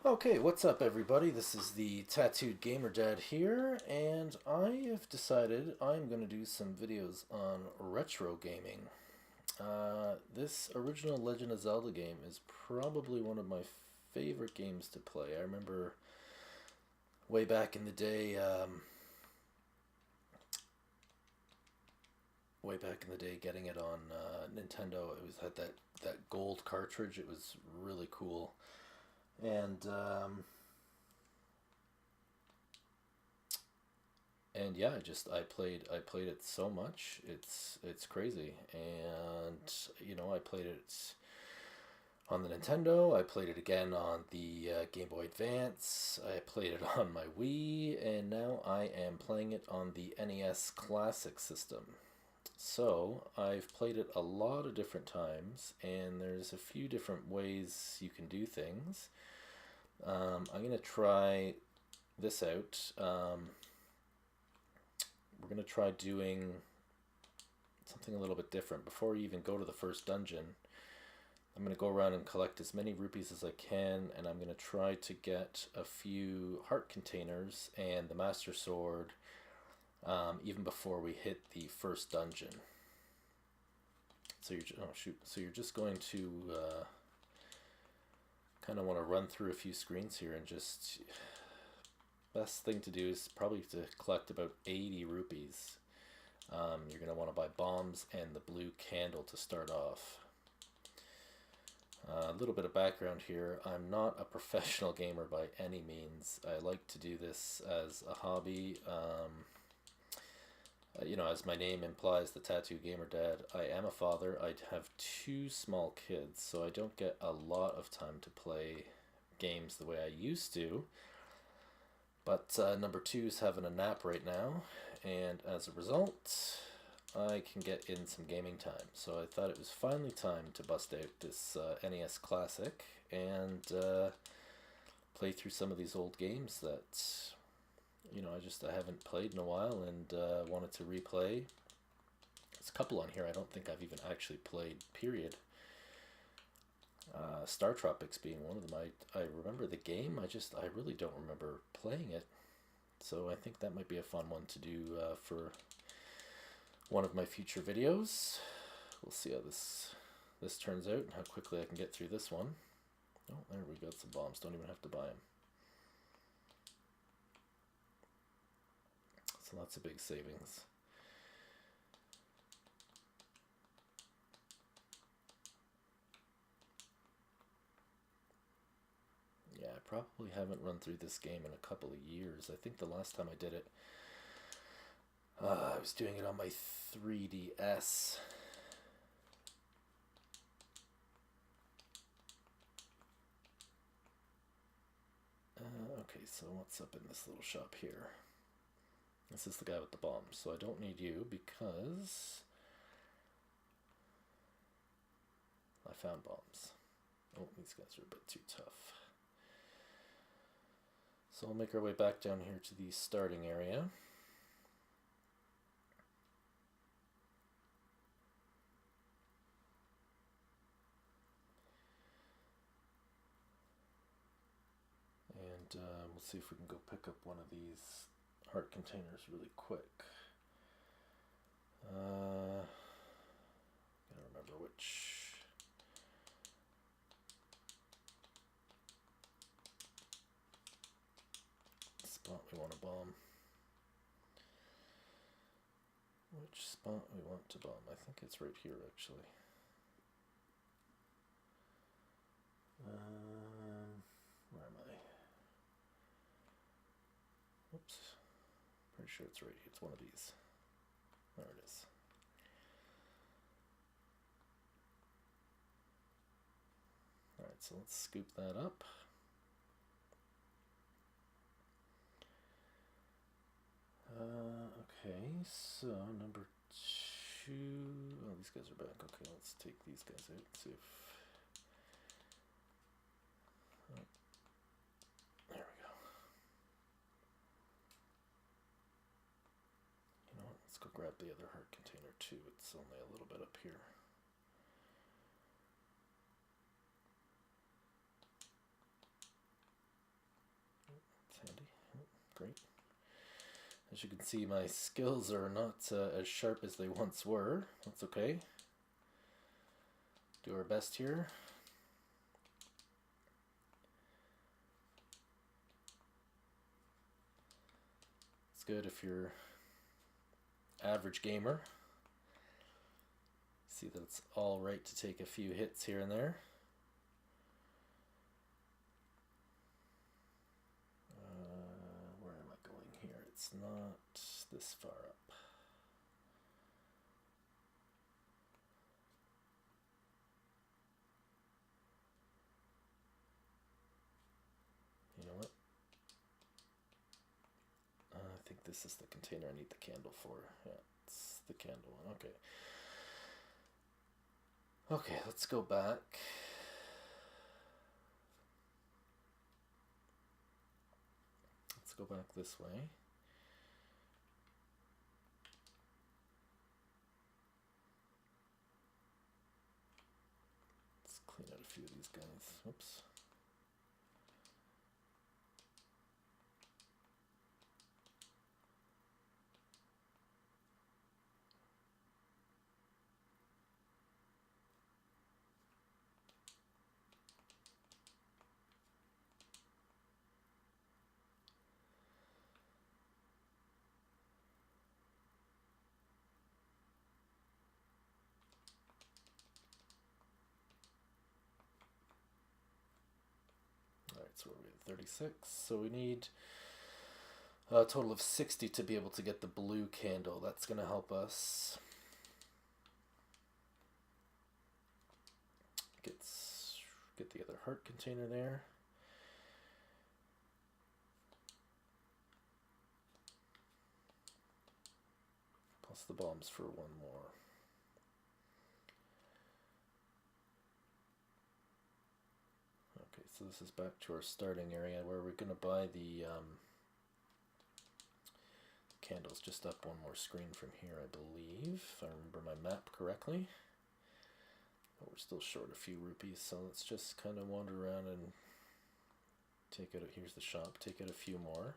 Okay, what's up, everybody? This is the Tattooed Gamer Dad here, and I have decided I'm going to do some videos on retro gaming. This original Legend of Zelda game is probably one of my favorite games to play. I remember way back in the day, getting it on Nintendo. It was had that gold cartridge. It was really cool, and yeah, I played it so much. It's crazy, and I played it on the Nintendo. I played it again on the Game Boy Advance. I played it on my Wii, and now I am playing it on the NES Classic system. So I've played it a lot of different times, and there's a few different ways you can do things. I'm gonna try this out. We're gonna try doing something a little bit different. Before you even go to the first dungeon, I'm gonna go around and collect as many rupees as I can, and I'm gonna try to get a few heart containers and the Master Sword even before we hit the first dungeon. So you're just going to kind of want to run through a few screens here and just best thing to do is probably to collect about 80 rupees. You're going to want to buy bombs and the blue candle to start off. A little bit of background here. I'm not a professional gamer by any means. I like to do this as a hobby. As my name implies, the Tattoo Gamer Dad, I am a father. I have two small kids, so I don't get a lot of time to play games the way I used to. But number two is having a nap right now, and as a result, I can get in some gaming time. So I thought it was finally time to bust out this NES Classic and play through some of these old games that I haven't played in a while and wanted to replay. There's a couple on here I don't think I've even actually played. Period. Star Tropics being one of them. I remember the game. I really don't remember playing it. So I think that might be a fun one to do for one of my future videos. We'll see how this turns out and how quickly I can get through this one. Oh, there we got some bombs. Don't even have to buy them. So lots of big savings. Yeah, I probably haven't run through this game in a couple of years. I think the last time I did it, I was doing it on my 3DS. Okay, so what's up in this little shop here? This is the guy with the bombs, so I don't need you because I found bombs. Oh, these guys are a bit too tough. So we'll make our way back down here to the starting area. And we'll see if we can go pick up one of these heart containers really quick. Gotta remember which spot we want to bomb. Which spot we want to bomb? I think it's right here actually. Where am I? Oops. Pretty sure it's right here. It's one of these. There it is. Alright, so let's scoop that up. Okay, so number two. Oh, these guys are back. Okay, let's take these guys out. See if. Oh, there we go. You know what? Let's go grab the other heart container too. It's only a little bit up here. great. As you can see, my skills are not as sharp as they once were. That's okay. Do our best here. It's good if you're average gamer. See that it's all right to take a few hits here and there. Where am I going here? It's not this far up. You know what? I think this is the container I need the candle for. Yeah, it's the candle one. Okay. Okay, let's go back. Let's go back this way. Let's clean out a few of these guys. Whoops. So we're at 36, so we need a total of 60 to be able to get the blue candle. That's going to help us get the other heart container there. Plus the bombs for one more. Okay, so this is back to our starting area where we're going to buy the candles just up one more screen from here, I believe, if I remember my map correctly. But we're still short a few rupees, so let's just kind of wander around and take out, here's the shop, take out a few more.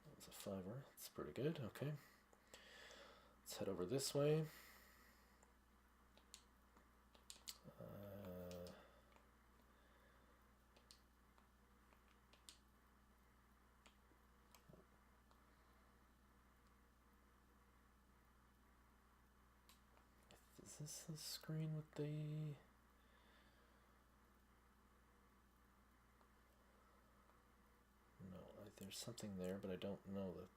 That was a $5. That's pretty good, okay. Let's head over this way. Is this the screen with the... No, there's something there, but I don't know that...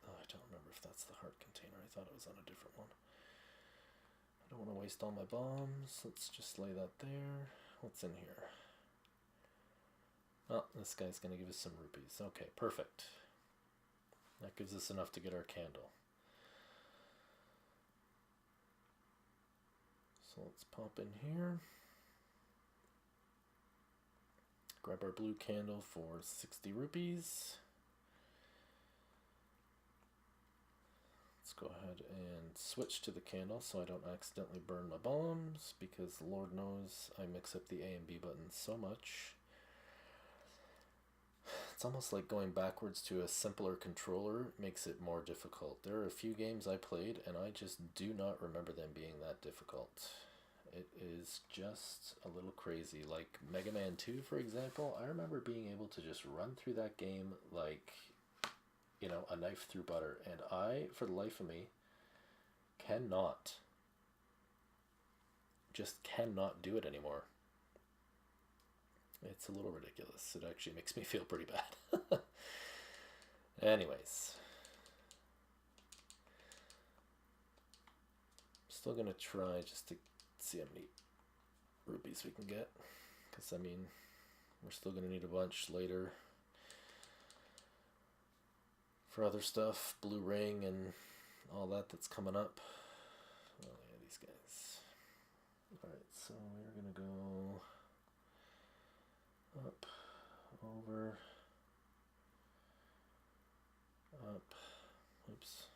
Oh, I don't remember if that's the heart container. I thought it was on a different one. I don't want to waste all my bombs. Let's just lay that there. What's in here? Oh, this guy's going to give us some rupees. Okay, perfect. That gives us enough to get our candle. So let's pop in here. Grab our blue candle for 60 rupees. Let's go ahead and switch to the candle so I don't accidentally burn my bombs, because Lord knows I mix up the A and B buttons so much. It's almost like going backwards to a simpler controller makes it more difficult. There are a few games I played and I just do not remember them being that difficult. It is just a little crazy. Like Mega Man 2, for example, I remember being able to just run through that game like, you know, a knife through butter. And I, for the life of me, just cannot do it anymore. It's a little ridiculous. It actually makes me feel pretty bad. Anyways. Still gonna try just to see how many rupees we can get. Because, I mean, we're still gonna need a bunch later for other stuff. Blue ring and all that's coming up. Oh, yeah, these guys. Alright, so we're gonna go... up, over, up, oops.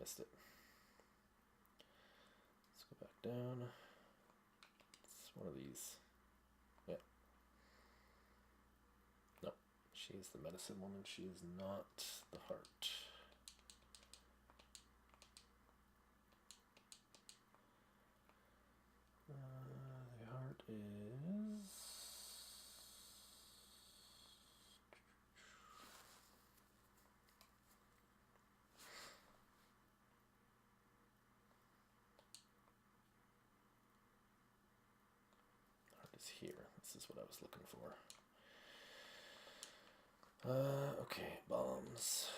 Missed it. Let's go back down. It's one of these. Yeah. No, she is the medicine woman. She is not the heart. The heart is... heart is here. This is what I was looking for. Okay, bombs.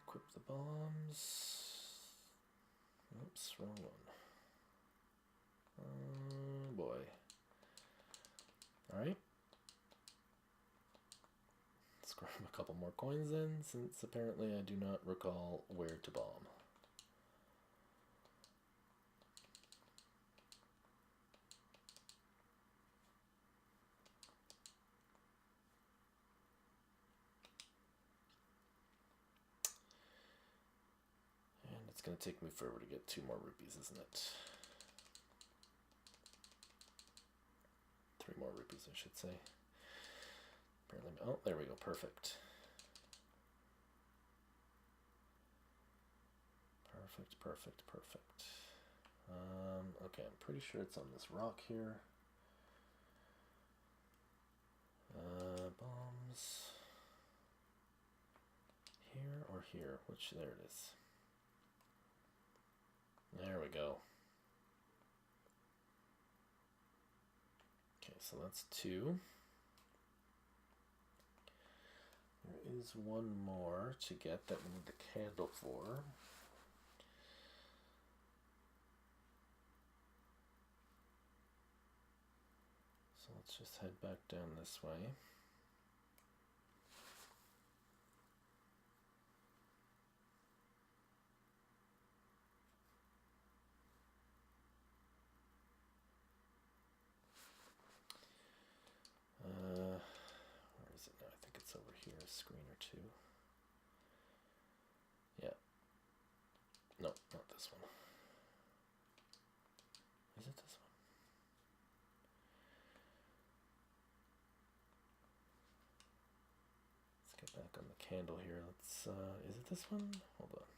Equip the bombs. Oops, wrong one. Boy. Alright. Let's grab a couple more coins in, since apparently I do not recall where to bomb. And it's going to take me forever to get 2 more rupees, isn't it? 3 more rupees, I should say. Apparently, oh, there we go, perfect. Perfect, perfect, perfect. Okay, I'm pretty sure it's on this rock here. Bombs. Here or here? Which, there it is. There we go. Okay, so that's 2. There is one more to get that we need the candle for. So let's just head back down this way. Where is it now? I think it's over here, a screen or 2. Yeah. No, not this one. Is it this one? Let's get back on the candle here. Let's, is it this one? Hold on.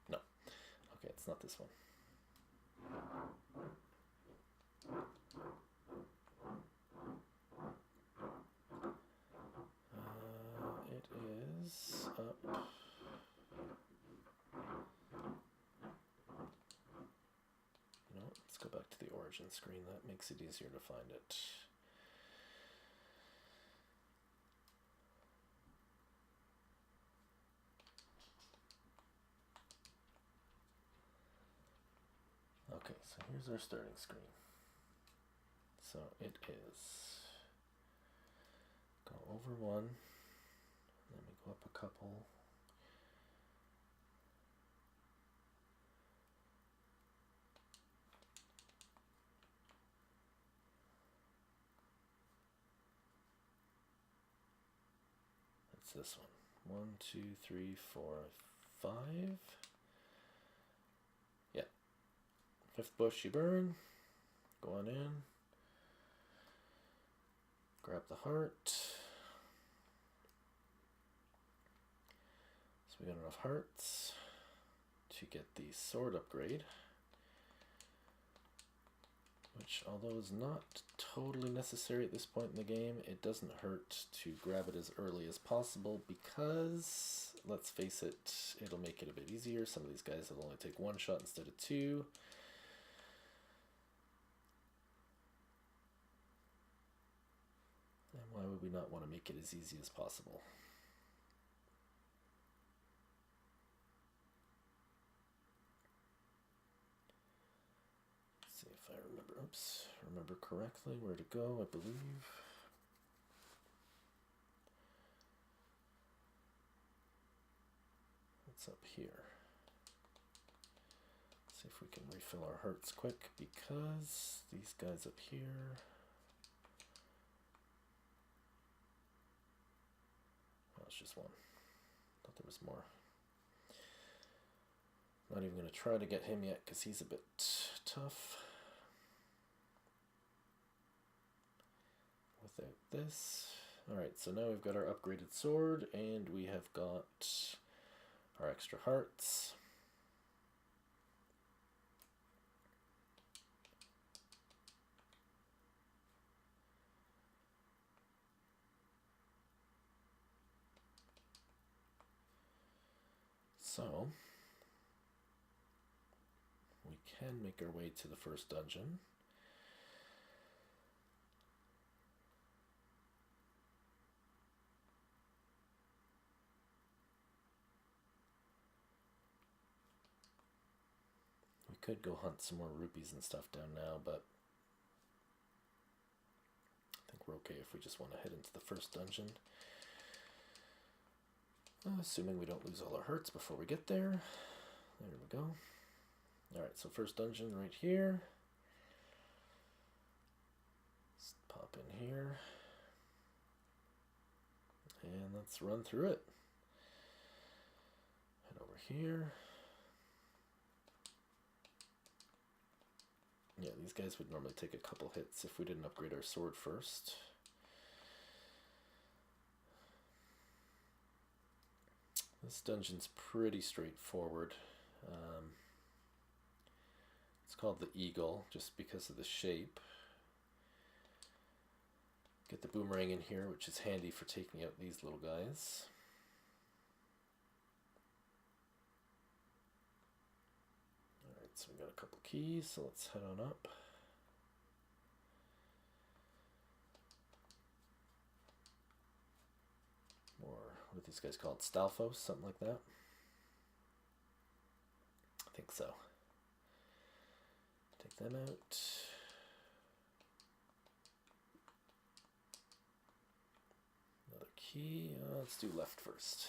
No. Okay, it's not this one. It is up. You know, let's go back to the origin screen. That makes it easier to find it. Okay, so here's our starting screen. So it is go over 1, then we go up a couple. That's this one. 1, 2, 3, 4, 5. Yeah. 5th bush you burn. Go on in. Grab the heart. So we got enough hearts to get the sword upgrade, which, although is not totally necessary at this point in the game, it doesn't hurt to grab it as early as possible because, let's face it, it'll make it a bit easier. Some of these guys will only take 1 shot instead of 2. And why would we not want to make it as easy as possible? Let's see if I remember correctly where to go, I believe. It's up here. See if we can refill our hearts quick, because these guys up here. Oh, it's just 1. Thought there was more. Not even going to try to get him yet because he's a bit tough. Without this. Alright, so now we've got our upgraded sword and we have got our extra hearts. So, we can make our way to the first dungeon. We could go hunt some more rupees and stuff down now, but I think we're okay if we just want to head into the first dungeon. Assuming we don't lose all our hearts before we get there. There we go. Alright, so first dungeon right here. Let's pop in here. And let's run through it. Head over here. Yeah, these guys would normally take a couple hits if we didn't upgrade our sword first. This dungeon's pretty straightforward. It's called the Eagle just because of the shape. Get the boomerang in here, which is handy for taking out these little guys. Alright, so we got a couple keys, so let's head on up. What are these guys called? Stalfos, something like that? I think so. Take them out. Another key. Let's do left first.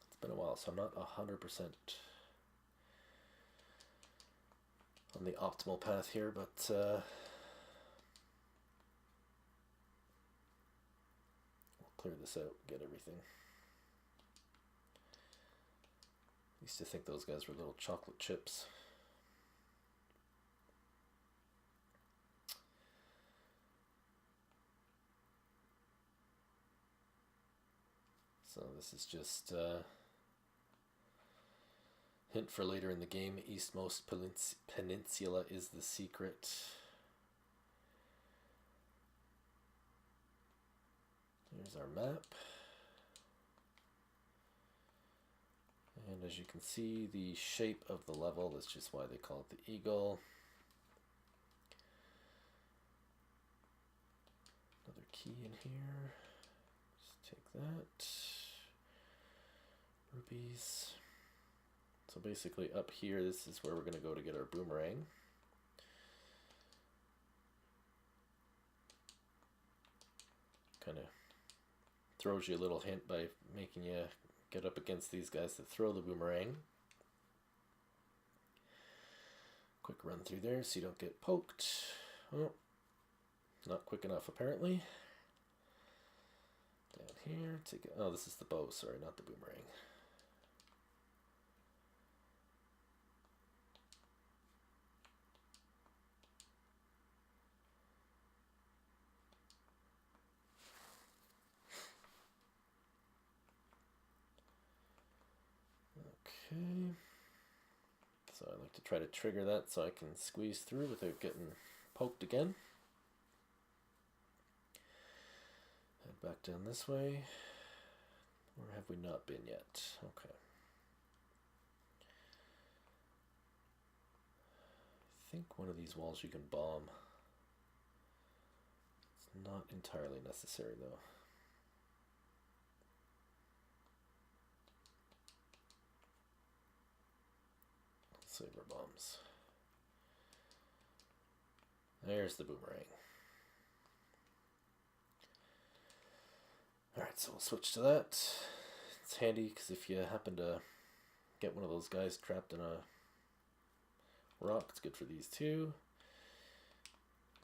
It's been a while, so I'm not 100% on the optimal path here, but clear this out, get everything. Used to think those guys were little chocolate chips. So this is just hint for later in the game. Eastmost Peninsula is the secret. Here's our map. And as you can see, the shape of the level, that's just why they call it the Eagle. Another key in here. Just take that. Rupees. So basically up here, this is where we're going to go to get our boomerang. Kind of throws you a little hint by making you get up against these guys that throw the boomerang. Quick run through there so you don't get poked. Oh, not quick enough apparently. Down here, take it. Oh, this is the bow, sorry, not the boomerang. Okay, so I like to try to trigger that so I can squeeze through without getting poked again. Head back down this way. Or have we not been yet? Okay. I think one of these walls you can bomb. It's not entirely necessary though. Saber bombs. There's the boomerang. Alright, so we'll switch to that. It's handy because if you happen to get one of those guys trapped in a rock, it's good for these too.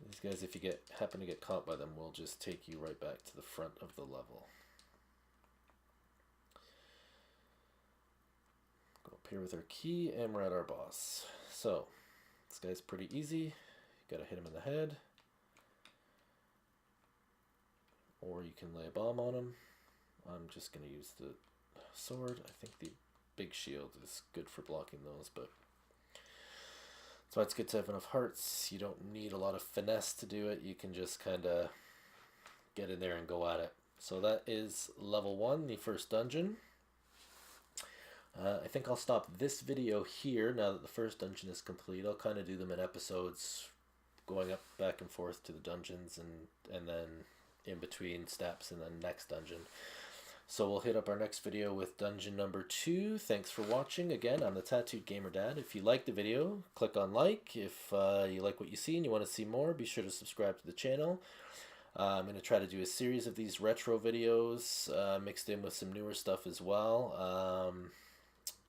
These guys, if you happen to get caught by them, will just take you right back to the front of the level. here with our key, and we're at our boss. So, this guy's pretty easy. You gotta hit him in the head. Or you can lay a bomb on him. I'm just gonna use the sword. I think the big shield is good for blocking those, but that's why it's good to have enough hearts. You don't need a lot of finesse to do it. You can just kind of get in there and go at it. So that is level 1, the first dungeon. I think I'll stop this video here now that the first dungeon is complete. I'll kind of do them in episodes, going up back and forth to the dungeons and then in between steps and then next dungeon. So we'll hit up our next video with dungeon number 2. Thanks for watching. Again, I'm the Tattooed Gamer Dad. If you like the video, click on like. If you like what you see and you want to see more, be sure to subscribe to the channel. I'm going to try to do a series of these retro videos mixed in with some newer stuff as well.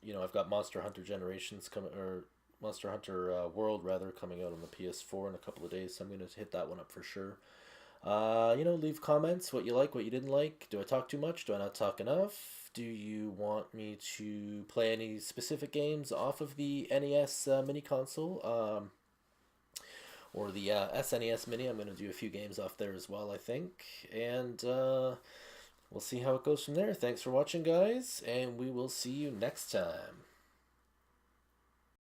You know, I've got Monster Hunter Generations coming, or Monster Hunter World rather, coming out on the PS4 in a couple of days, so I'm going to hit that one up for sure. You know, leave comments, what you like, what you didn't like. Do I talk too much? Do I not talk enough? Do you want me to play any specific games off of the NES mini console? Or the SNES mini? I'm going to do a few games off there as well, I think. And we'll see how it goes from there. Thanks for watching, guys, and we will see you next time.